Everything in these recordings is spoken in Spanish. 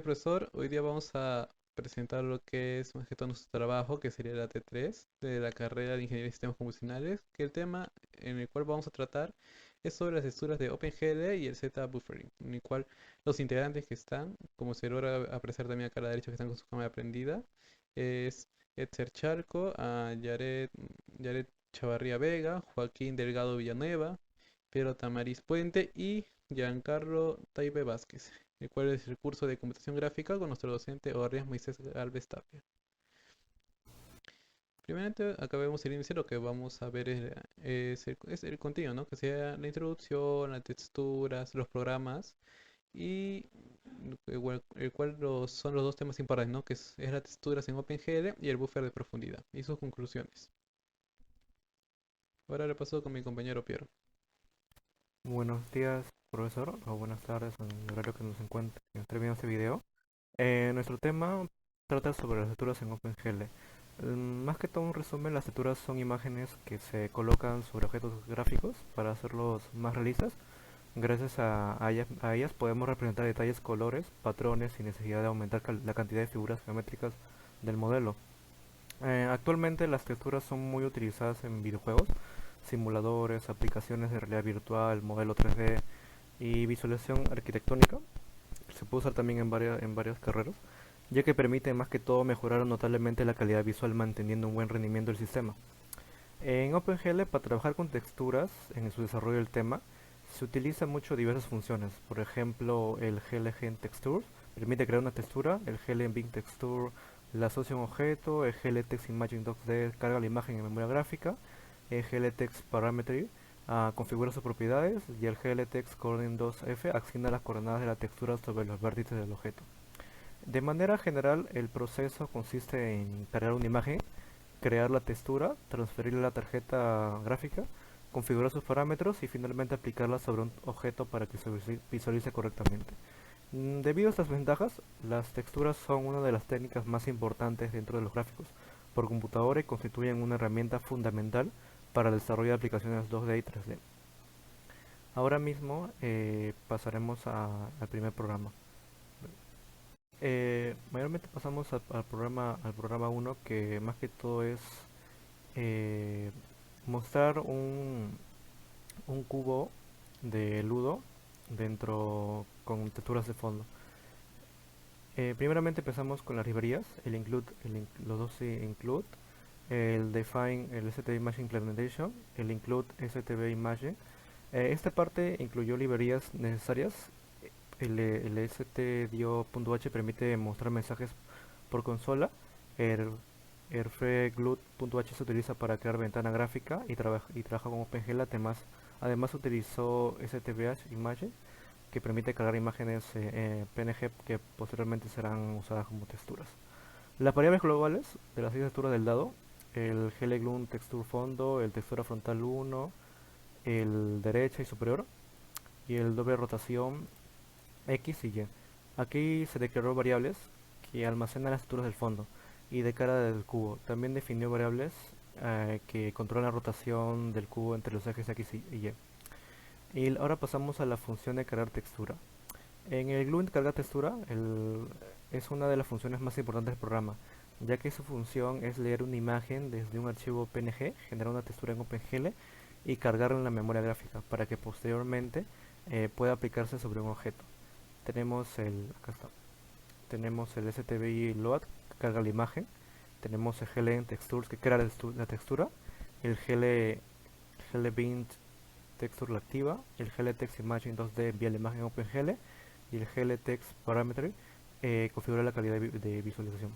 Profesor, hoy día vamos a presentar lo que es más que todo nuestro trabajo, que sería la T3 de la carrera de Ingeniería de Sistemas Computacionales, que el tema en el cual vamos a tratar es sobre las texturas de OpenGL y el Z-Buffering, en el cual los integrantes que están, como se logra apreciar también acá a la derecha que están con su cámara prendida, es Etzer Charco, Yaret Chavarría Vega, Joaquín Delgado Villanueva, Piero Tamariz Puente y Giancarlo Taibe Vázquez, el cual es el curso de computación gráfica con nuestro docente Orrias Moisés Galvez Tapia. Primeramente, acá vemos el inicio, lo que vamos a ver es el contenido, ¿no? Que sea la introducción, las texturas, los programas y el cual son los dos temas importantes, ¿no? Que es las texturas en OpenGL y el buffer de profundidad y sus conclusiones. Ahora le paso con mi compañero Piero. Buenos días, profesor, o buenas tardes en el horario que nos encuentre que esté viendo este video. Nuestro tema trata sobre las texturas en OpenGL. Más que todo un resumen, las texturas son imágenes que se colocan sobre objetos gráficos para hacerlos más realistas. Gracias a ellas podemos representar detalles, colores, patrones sin necesidad de aumentar la cantidad de figuras geométricas del modelo. Actualmente las texturas son muy utilizadas en videojuegos, simuladores, aplicaciones de realidad virtual, modelo 3D y visualización arquitectónica. Se puede usar también en varias carreras, ya que permite más que todo mejorar notablemente la calidad visual manteniendo un buen rendimiento del sistema. En OpenGL, para trabajar con texturas en su desarrollo del tema, se utiliza mucho diversas funciones. Por ejemplo, el GLGen Texture permite crear una textura, el GLBin Texture la asocia a un objeto, el GLText Imaging 2D carga la imagen en memoria gráfica, el GLText Parametry configura sus propiedades y el GLText Coordinate 2F asigna las coordenadas de la textura sobre los vértices del objeto. De manera general, el proceso consiste en cargar una imagen, crear la textura, transferirla a la tarjeta gráfica, configurar sus parámetros y finalmente aplicarla sobre un objeto para que se visualice correctamente. Debido a estas ventajas, las texturas son una de las técnicas más importantes dentro de los gráficos por computadora y constituyen una herramienta fundamental para el desarrollo de aplicaciones 2D y 3D. Ahora mismo pasaremos al primer programa. Mayormente pasamos al programa 1, que más que todo es eh, mostrar un cubo de Ludo dentro con texturas de fondo. Primeramente empezamos con las librerías, el include, los dos include, el define, el stb image implementation, el include stb image. Esta parte incluyó librerías necesarias. El stdio.h permite mostrar mensajes por consola. El rfglut.h se utiliza para crear ventana gráfica y trabaja con OpenGL. Además utilizó stbh image que permite cargar imágenes PNG que posteriormente serán usadas como texturas. Las variables globales de las 6 texturas del dado, el GLGloom texture fondo, el textura frontal 1, el derecha y superior, y el doble rotación X y Y. Aquí se declaró variables que almacenan las texturas del fondo y de cara del cubo. También definió variables que controlan la rotación del cubo entre los ejes X y Y. Y ahora pasamos a la función de cargar textura. En el glue carga textura es una de las funciones más importantes del programa, ya que su función es leer una imagen desde un archivo PNG, generar una textura en OpenGL y cargarla en la memoria gráfica para que posteriormente pueda aplicarse sobre un objeto. Acá está, tenemos el STBI Load que carga la imagen, tenemos el GLN Textures que crea la textura, el GLBint Texture la activa, el GLText Imaging 2D envía la imagen a OpenGL y el GLText Parametry configura la calidad de visualización.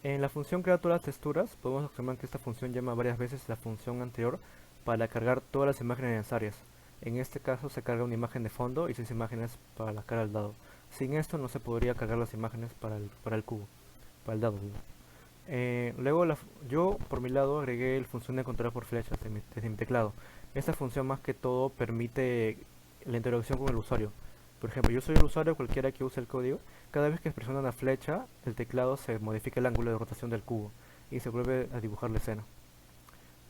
En la función crear todas las texturas, podemos observar que esta función llama varias veces la función anterior para cargar todas las imágenes necesarias. En este caso se carga una imagen de fondo y 6 imágenes para la cara del dado. Sin esto no se podría cargar las imágenes para el cubo, para el dado. Luego yo por mi lado agregué la función de control por flechas desde mi teclado. Esta función más que todo permite la interacción con el usuario. Por ejemplo, yo soy el usuario, cualquiera que use el código. Cada vez que presiona una flecha, el teclado se modifica el ángulo de rotación del cubo y se vuelve a dibujar la escena.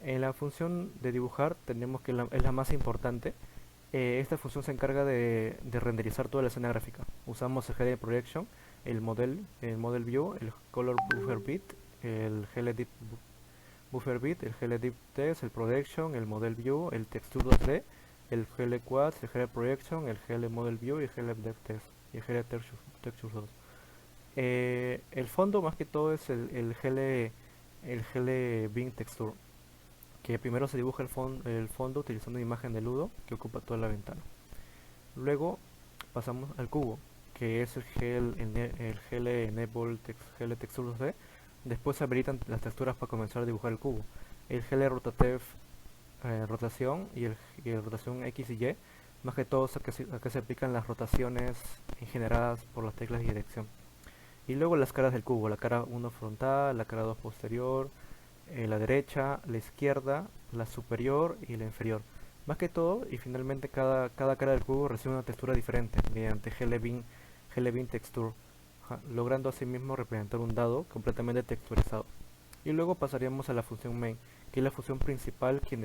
En la función de dibujar tenemos que es la más importante, Esta función se encarga de renderizar toda la escena gráfica. Usamos el GL Projection, el Model View, el Color Buffer Bit, el GL Deep Buffer Bit, el GL Deep Text, el Projection, el Model View, el Texture 2D, el GL Quads, el GL Projection, el GL Model View y el GL Depth Text y el GL Texture 2. El fondo más que todo es el GL Beam Texture, que primero se dibuja el fondo utilizando una imagen de Ludo que ocupa toda la ventana. Luego pasamos al cubo, que es el GL Enable GL Texture 2D. Después se habilitan las texturas para comenzar a dibujar el cubo. El GL Rotative rotación y el rotación X y Y, más que todo a que se aplican las rotaciones generadas por las teclas de dirección. Y luego las caras del cubo, la cara uno frontal, la cara 2 posterior, la derecha, la izquierda, la superior y la inferior. Más que todo, y finalmente cada cara del cubo recibe una textura diferente mediante GLBeam Texture, logrando asimismo representar un dado completamente texturizado. Y luego pasaríamos a la función main, que es la función principal que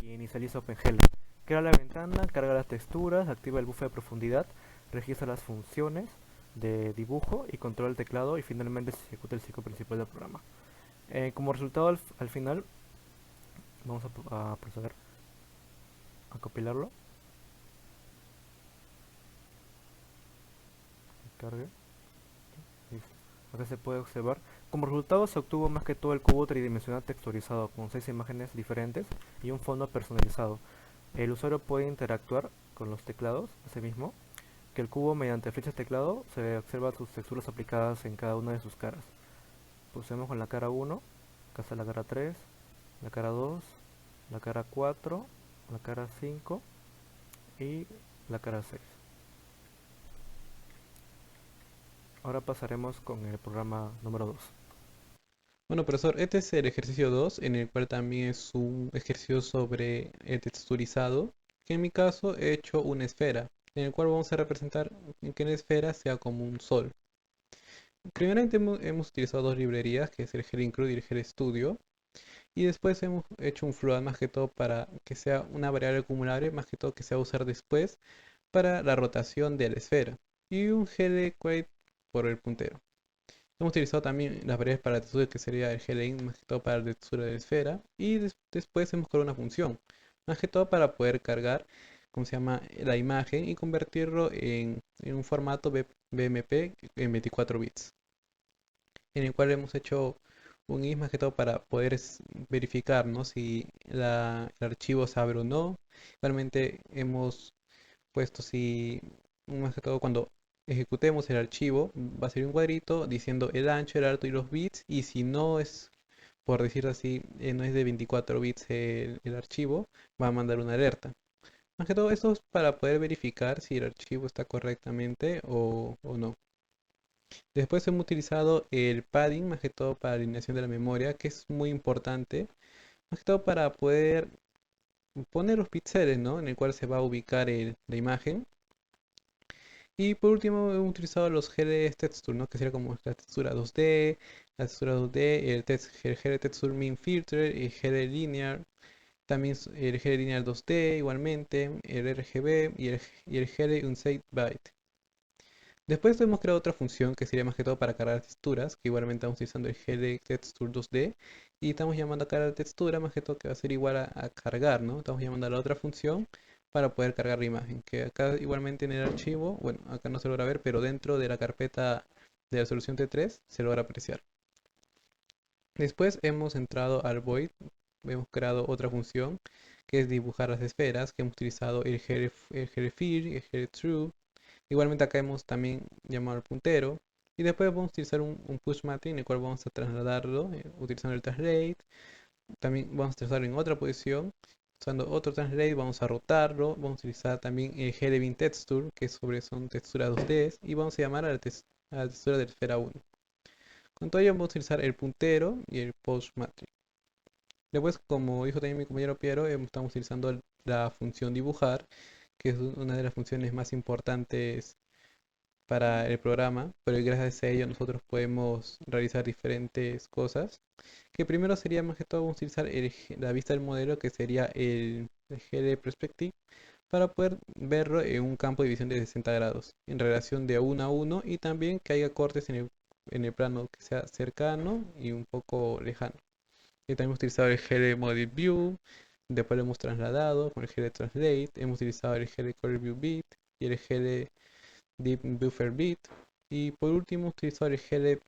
inicializa OpenGL. Crea la ventana, carga las texturas, activa el buffer de profundidad, registra las funciones de dibujo y controla el teclado y finalmente se ejecuta el ciclo principal del programa. Como resultado al final vamos a proceder a compilarlo. Cargue. Listo. Acá se puede observar. Como resultado se obtuvo más que todo el cubo tridimensional texturizado con 6 imágenes diferentes y un fondo personalizado. El usuario puede interactuar con los teclados, asimismo, que el cubo mediante flechas teclado se observa sus texturas aplicadas en cada una de sus caras. Pulsemos con la cara 1, acá está la cara 3, la cara 2, la cara 4, la cara 5 y la cara 6. Ahora pasaremos con el programa número 2. Bueno, profesor, este es el ejercicio 2, en el cual también es un ejercicio sobre el texturizado, que en mi caso he hecho una esfera, en el cual vamos a representar que la esfera sea como un sol. Primeramente hemos utilizado dos librerías, que es el GL-Include y el GL-Studio, y después hemos hecho un float más que todo para que sea una variable acumulable, más que todo que se va a usar después para la rotación de la esfera, y un GL-Quite por el puntero. Hemos utilizado también las variables para la textura que sería el GLIN más que todo para la textura de la esfera y después hemos creado una función más que todo para poder cargar, ¿cómo se llama?, la imagen y convertirlo en un formato BMP en 24 bits, en el cual hemos hecho un if más que todo para poder verificar, ¿no?, si el archivo se abre o no. Igualmente hemos puesto si, más que todo cuando ejecutemos el archivo, va a ser un cuadrito diciendo el ancho, el alto y los bits, y si no es, por decir así, no es de 24 bits el archivo, va a mandar una alerta. Más que todo esto es para poder verificar si el archivo está correctamente o no. Después hemos utilizado el padding, más que todo para la alineación de la memoria, que es muy importante, más que todo para poder poner los píxeles, ¿no?, en el cual se va a ubicar la imagen. Y por último hemos utilizado los GD Texture, ¿no?, que sería como la textura 2D, el GD Texture Min Filter, el GD Linear, también el GD Linear 2D igualmente, el RGB y el GD Unset Byte. Después hemos creado otra función que sería más que todo para cargar texturas, que igualmente estamos utilizando el GD Texture 2D y estamos llamando a cargar textura más que todo que va a ser igual a cargar, ¿no? Estamos llamando a la otra función para poder cargar la imagen, que acá igualmente en el archivo, bueno, acá no se logra ver, pero dentro de la carpeta de la solución T3 se logra apreciar. Después hemos entrado al void, hemos creado otra función que es dibujar las esferas, que hemos utilizado el GDFill, el GDTrue. Igualmente acá hemos también llamado al puntero. Y después vamos a utilizar un push matrix en el cual vamos a trasladarlo utilizando el translate. También vamos a trazarlo en otra posición. Usando otro translate vamos a rotarlo. Vamos a utilizar también el GDBin texture, que son texturas 2D. Y vamos a llamar a la textura de la esfera 1. Con todo ello vamos a utilizar el puntero y el push matrix. Después, como dijo también mi compañero Piero, estamos utilizando la función dibujar, que es una de las funciones más importantes para el programa, pero gracias a ello nosotros podemos realizar diferentes cosas. Que primero sería más que todo vamos a utilizar la vista del modelo, que sería el GD Perspective, para poder verlo en un campo de visión de 60 grados, en relación de 1 a 1 y también que haya cortes en el plano que sea cercano y un poco lejano. Y también hemos utilizado el GL Model View, después lo hemos trasladado con el GL Translate, hemos utilizado el GL Color View Bit y el GL Deep Buffer Bit. Y por último, utilizar el GL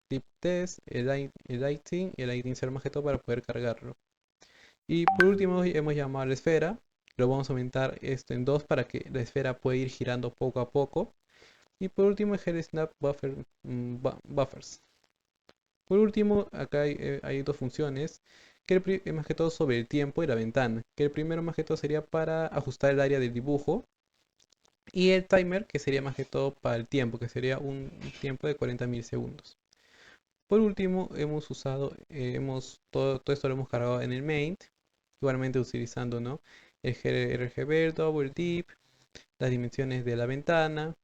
Deep Test, el Lighting y el Lighting Ser más que todo para poder cargarlo. Y por último, hemos llamado a la esfera. Lo vamos a aumentar esto en 2 para que la esfera pueda ir girando poco a poco. Y por último, el GL Snap Buffers. Por último, acá hay dos funciones, que más que todo sobre el tiempo y la ventana. Que el primero más que todo sería para ajustar el área del dibujo y el timer, que sería más que todo para el tiempo, que sería un tiempo de 40 milisegundos. Por último, hemos usado, todo esto lo hemos cargado en el main, igualmente utilizando, ¿no? El RGB, el double dip, las dimensiones de la ventana,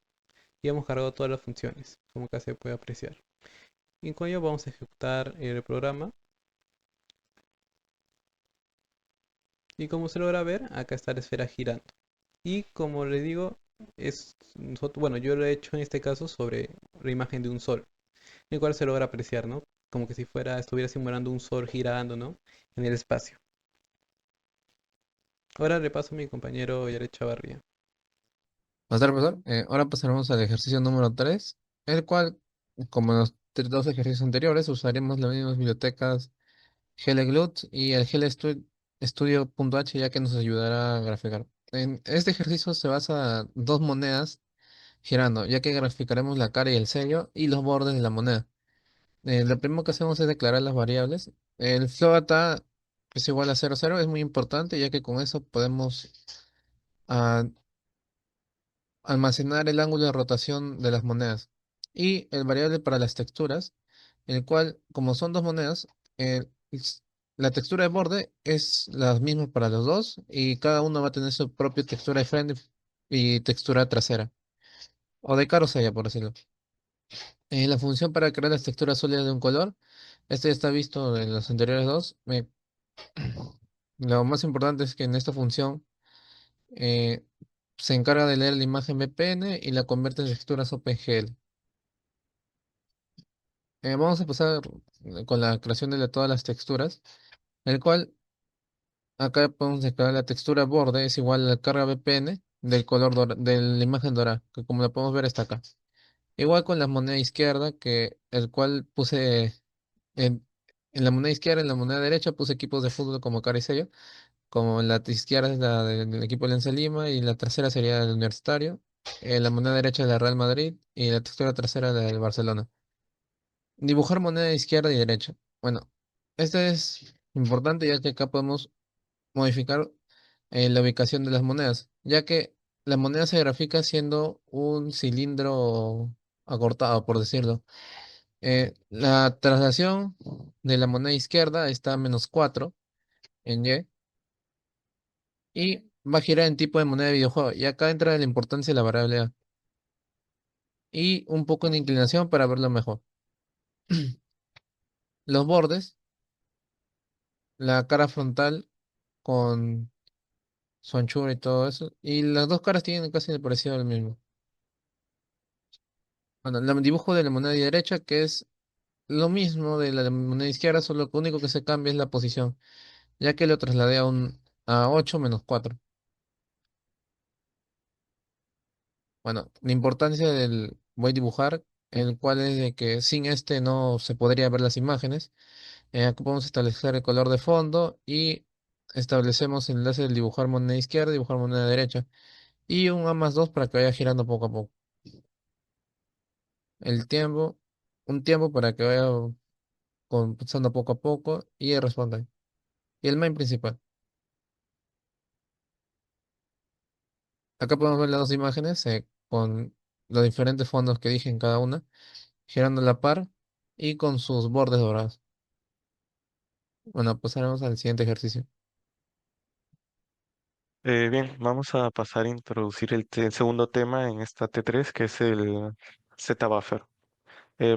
y hemos cargado todas las funciones, como acá se puede apreciar. Y con ello vamos a ejecutar el programa. Y como se logra ver, acá está la esfera girando. Y como les digo, bueno, yo lo he hecho en este caso sobre la imagen de un sol, el cual se logra apreciar, ¿no? Como que si estuviera simulando un sol girando, ¿no? En el espacio. Ahora le paso a mi compañero Yaret Chavarría. Buenas tardes, profesor. Ahora pasaremos al ejercicio número 3, el cual, como en los dos ejercicios anteriores, usaremos las mismas bibliotecas GLGlut y el Studio.h, ya que nos ayudará a graficar. En este ejercicio se basa en dos monedas girando, ya que graficaremos la cara y el sello y los bordes de la moneda. Lo primero que hacemos es declarar las variables. El float es igual a 0,0, es muy importante, ya que con eso podemos ah, almacenar el ángulo de rotación de las monedas. Y el variable para las texturas, el cual, como son dos monedas, eh, la textura de borde es la misma para los dos y cada uno va a tener su propia textura de frente y textura trasera, o de carrocería, por decirlo. La función para crear las texturas sólidas de un color, este ya está visto en los anteriores dos. Lo más importante es que en esta función eh, se encarga de leer la imagen BPN y la convierte en texturas OpenGL. Vamos a pasar con la creación de todas las texturas, el cual acá podemos declarar la textura borde es igual a la carga VPN del color de la imagen dorada, que como la podemos ver está acá. Igual con la moneda izquierda, que el cual puse en, en la moneda izquierda, en la moneda derecha puse equipos de fútbol como cara y sello, como en la izquierda es la del equipo de Alianza Lima y la tercera sería el Universitario, la moneda derecha es la Real Madrid y la textura trasera del Barcelona. Dibujar moneda izquierda y derecha. Bueno, esto es importante ya que acá podemos modificar la ubicación de las monedas, ya que la moneda se grafica siendo un cilindro acortado, por decirlo. La traslación de la moneda izquierda está a -4 en Y va a girar en tipo de moneda de videojuego. Y acá entra la importancia de la variable A. Y un poco de inclinación para verlo mejor. Los bordes, la cara frontal con su anchura y todo eso. Y las dos caras tienen casi el parecido al mismo. Bueno, el dibujo de la moneda derecha, que es lo mismo de la moneda izquierda, solo lo único que se cambia es la posición, ya que lo trasladé a 8 -4. Bueno, la importancia del voy a dibujar, el cual es de que sin este no se podría ver las imágenes. Aquí podemos establecer el color de fondo y establecemos el enlace del dibujar moneda izquierda y dibujar moneda derecha. Y un A+2 para que vaya girando poco a poco. El tiempo, un tiempo para que vaya pasando poco a poco y responda. Y el main principal. Acá podemos ver las dos imágenes con los diferentes fondos que dije en cada una, girando a la par y con sus bordes dorados. Bueno, pasaremos al siguiente ejercicio. Bien, vamos a pasar a introducir el segundo tema en esta T3, que es el Z-Buffer.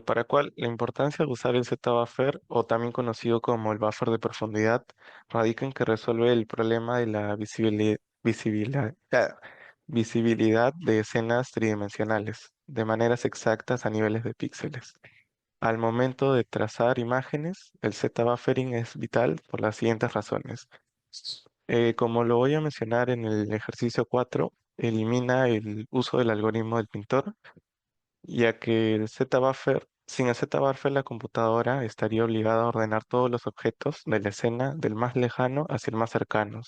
Para cual la importancia de usar el Z-Buffer, o también conocido como el buffer de profundidad, radica en que resuelve el problema de la visibilidad de escenas tridimensionales de maneras exactas a niveles de píxeles. Al momento de trazar imágenes, el Z-buffering es vital por las siguientes razones. Como lo voy a mencionar en el ejercicio 4, elimina el uso del algoritmo del pintor, ya que sin el Z-buffer la computadora estaría obligada a ordenar todos los objetos de la escena del más lejano hacia el más cercano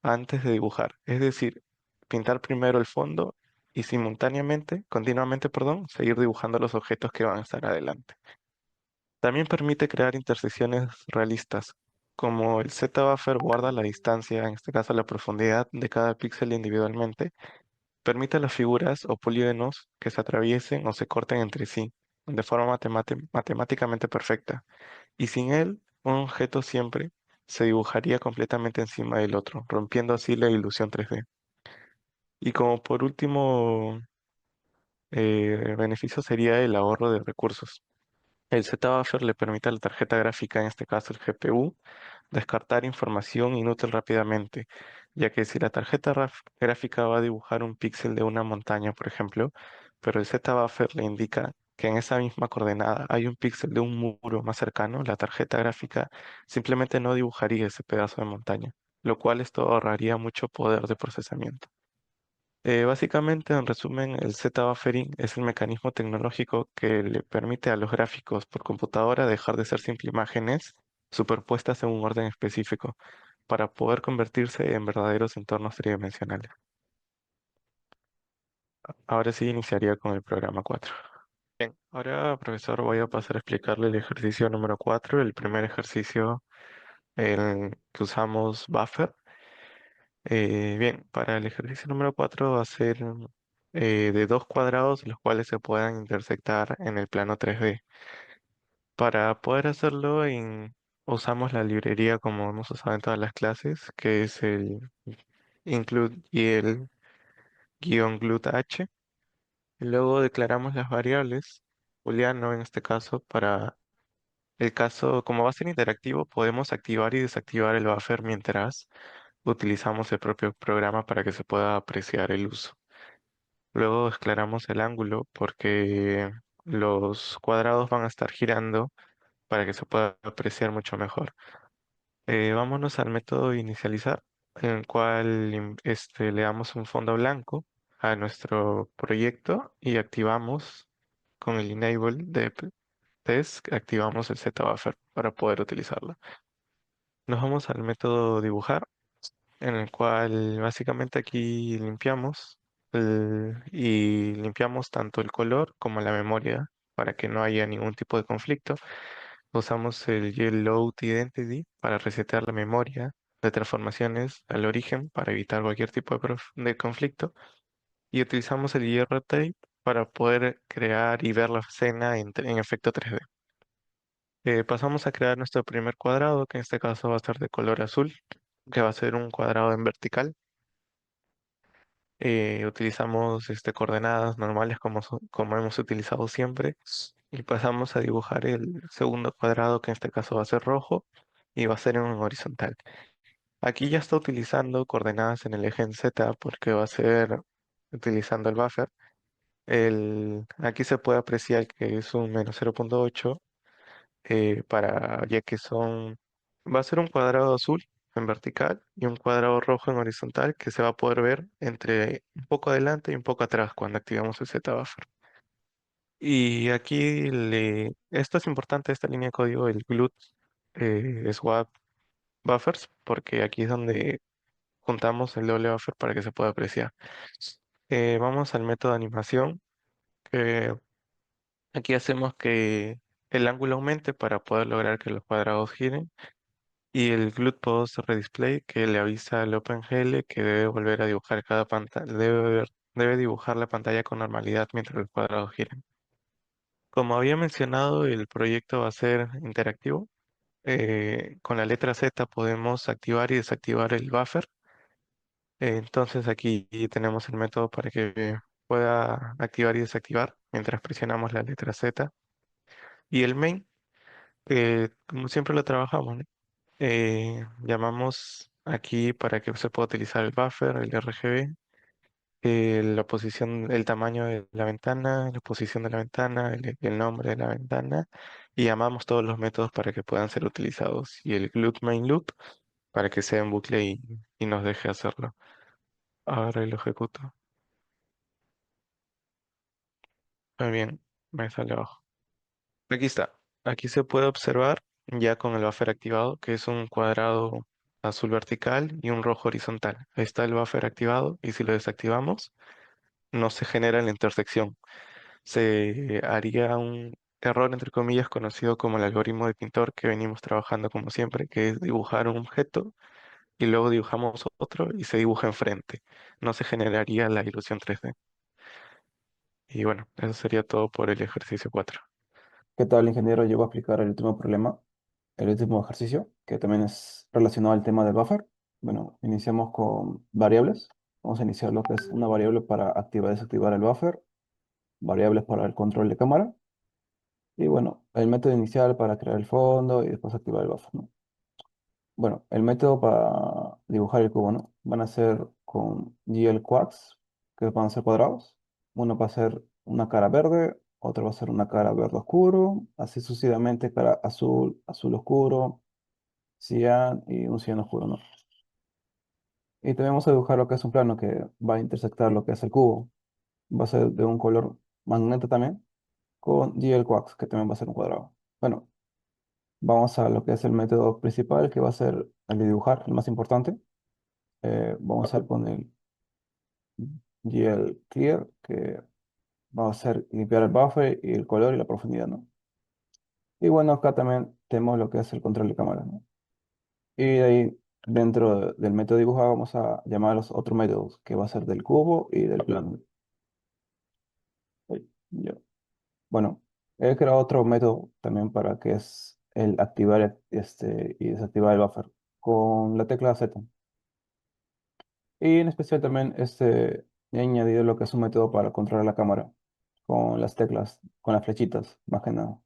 antes de dibujar. Es decir, pintar primero el fondo y continuamente, perdón, seguir dibujando los objetos que van a estar adelante. También permite crear intersecciones realistas, como el Z-buffer guarda la distancia, en este caso la profundidad de cada píxel individualmente, permite a las figuras o polígonos que se atraviesen o se corten entre sí de forma matemáticamente perfecta. Y sin él, un objeto siempre se dibujaría completamente encima del otro, rompiendo así la ilusión 3D. Y como por último beneficio sería el ahorro de recursos. El Z-Buffer le permite a la tarjeta gráfica, en este caso el GPU, descartar información inútil rápidamente, ya que si la gráfica va a dibujar un píxel de una montaña, por ejemplo, pero el Z-Buffer le indica que en esa misma coordenada hay un píxel de un muro más cercano, la tarjeta gráfica simplemente no dibujaría ese pedazo de montaña, lo cual esto ahorraría mucho poder de procesamiento. Básicamente, en resumen, el Z-buffering es el mecanismo tecnológico que le permite a los gráficos por computadora dejar de ser simple imágenes superpuestas en un orden específico para poder convertirse en verdaderos entornos tridimensionales. Ahora sí iniciaría con el programa 4. Bien, ahora, profesor, voy a pasar a explicarle el ejercicio número 4, el primer ejercicio en que usamos buffer. Bien, para el ejercicio número 4 va a ser de dos cuadrados los cuales se puedan intersectar en el plano 3D. Para poder hacerlo, usamos la librería como hemos usado en todas las clases, que es el include y el guión -h. Luego declaramos las variables, booleano en este caso, para el caso, como va a ser interactivo, podemos activar y desactivar el buffer mientras utilizamos el propio programa para que se pueda apreciar el uso. Luego declaramos el ángulo porque los cuadrados van a estar girando para que se pueda apreciar mucho mejor. Vámonos al método inicializar, en el cual le damos un fondo blanco a nuestro proyecto y activamos con el enable de test, activamos el ZBuffer para poder utilizarlo. Nos vamos al método dibujar, en el cual básicamente aquí limpiamos y limpiamos tanto el color como la memoria para que no haya ningún tipo de conflicto. Usamos el Load Identity para resetear la memoria de transformaciones al origen para evitar cualquier tipo de conflicto. Y utilizamos el Rotate para poder crear y ver la escena en efecto 3D. Pasamos a crear nuestro primer cuadrado, que en este caso va a ser de color azul, que va a ser un cuadrado en vertical. Utilizamos coordenadas normales como hemos utilizado siempre y pasamos a dibujar el segundo cuadrado, que en este caso va a ser rojo y va a ser en horizontal. Aquí ya está utilizando coordenadas en el eje en Z porque va a ser utilizando el buffer. Aquí se puede apreciar que es un -0.8 ya que va a ser un cuadrado azul en vertical y un cuadrado rojo en horizontal que se va a poder ver entre un poco adelante y un poco atrás cuando activamos el Z-buffer. Y aquí esto es importante, esta línea de código, el GLUT swap buffers, porque aquí es donde juntamos el doble buffer para que se pueda apreciar. Vamos al método de animación. que Aquí hacemos que el ángulo aumente para poder lograr que los cuadrados giren. Y el Glut Post Redisplay que le avisa al OpenGL que debe volver a dibujar cada pantalla, debe dibujar la pantalla con normalidad mientras los cuadrados giran. Como había mencionado, el proyecto va a ser interactivo. Con la letra Z podemos activar y desactivar el buffer. Entonces aquí tenemos el método para que pueda activar y desactivar mientras presionamos la letra Z. Y el main, como siempre lo trabajamos, ¿no? Llamamos Aquí para que se pueda utilizar el buffer, el RGB, la posición, el tamaño de la ventana, la posición de la ventana, el nombre de la ventana, y llamamos todos los métodos para que puedan ser utilizados. Y el glute main loop para que sea en bucle y nos deje hacerlo. Ahora lo ejecuto. Muy bien, me sale abajo. Aquí está. Aquí se puede observar ya con el buffer activado, que es un cuadrado azul vertical y un rojo horizontal. Ahí está el buffer activado y si lo desactivamos, no se genera la intersección. Se haría un error, entre comillas, conocido como el algoritmo de pintor que venimos trabajando como siempre, que es dibujar un objeto y luego dibujamos otro y se dibuja enfrente. No se generaría la ilusión 3D. Y bueno, eso sería todo por el ejercicio 4. ¿Qué tal, ingeniero? Llego a explicar el último problema, el último ejercicio, que también es relacionado al tema del buffer. Bueno, iniciamos con variables. Vamos a iniciar lo que es una variable para activar y desactivar el buffer, variables para el control de cámara, y bueno, el método inicial para crear el fondo y después activar el buffer, ¿no? Bueno, el método para dibujar el cubo, ¿no? Van a ser con GL Quads, que van a ser cuadrados. Uno va a ser una cara verde, otro va a ser una cara verde oscuro, así sucesivamente cara azul, azul oscuro, cian y un cian oscuro, ¿no? Y también vamos a dibujar lo que es un plano que va a intersectar lo que es el cubo. Va a ser de un color magenta también, con GL Quads, que también va a ser un cuadrado. Bueno, vamos a lo que es el método principal, que va a ser el de dibujar, el más importante. Vamos a ir con el GL Clear, que va a ser limpiar el buffer y el color y la profundidad, ¿no? Y bueno, acá también tenemos lo que es el control de cámara, ¿no? Y de ahí, dentro del método dibujar, vamos a llamar a los otros métodos, que va a ser del cubo y del plano. Ahí, ya. Bueno, he creado otro método también para que es el activar y desactivar el buffer con la tecla Z. Y en especial también he añadido lo que es un método para controlar la cámara con las teclas, con las flechitas, más que nada.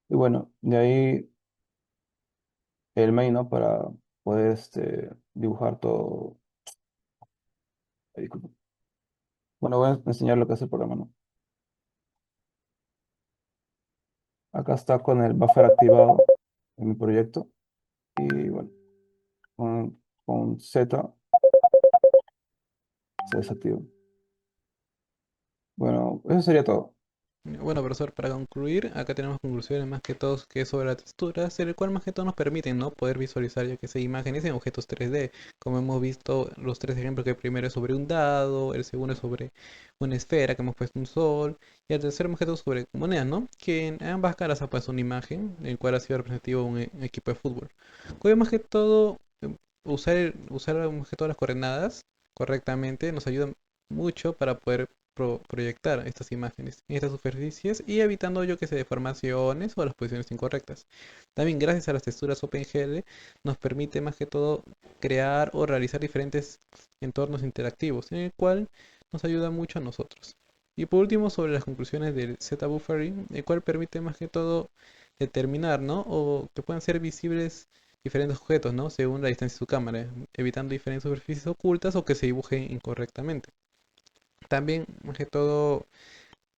Y bueno, de ahí el main, ¿no? Para poder dibujar todo. Ay, disculpa. Bueno, voy a enseñar lo que es el programa, ¿no? Acá está con el buffer activado en mi proyecto. Y bueno, con Z se desactiva. Bueno, eso sería todo. Bueno, profesor, para concluir, acá tenemos conclusiones más que todo que es sobre las texturas, el cual más que todo nos permiten, ¿no? Poder visualizar ya que sea imágenes en objetos 3D, como hemos visto los tres ejemplos, que el primero es sobre un dado, el segundo es sobre una esfera, que hemos puesto un sol, y el tercer objeto sobre monedas, ¿no? Que en ambas caras ha puesto una imagen, en el cual ha sido representativo un equipo de fútbol. Como más que todo, usar más que todas las coordenadas correctamente nos ayuda mucho para poder proyectar estas imágenes en estas superficies y evitando yo que se deformaciones o las posiciones incorrectas. También gracias a las texturas OpenGL nos permite más que todo crear o realizar diferentes entornos interactivos en el cual nos ayuda mucho a nosotros. Y por último sobre las conclusiones del Z-Buffering, el cual permite más que todo determinar, ¿no? O que puedan ser visibles diferentes objetos, ¿no? Según la distancia de su cámara, evitando diferentes superficies ocultas o que se dibujen incorrectamente. También, más que todo,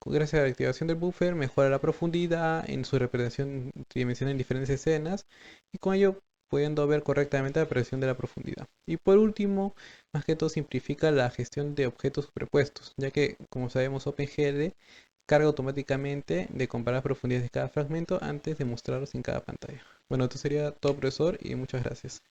gracias a la activación del buffer, mejora la profundidad en su representación tridimensional en diferentes escenas y con ello pudiendo ver correctamente la presión de la profundidad. Y por último, más que todo simplifica la gestión de objetos superpuestos, ya que, como sabemos, OpenGL carga automáticamente de comparar las profundidades de cada fragmento antes de mostrarlos en cada pantalla. Bueno, esto sería todo, profesor, y muchas gracias.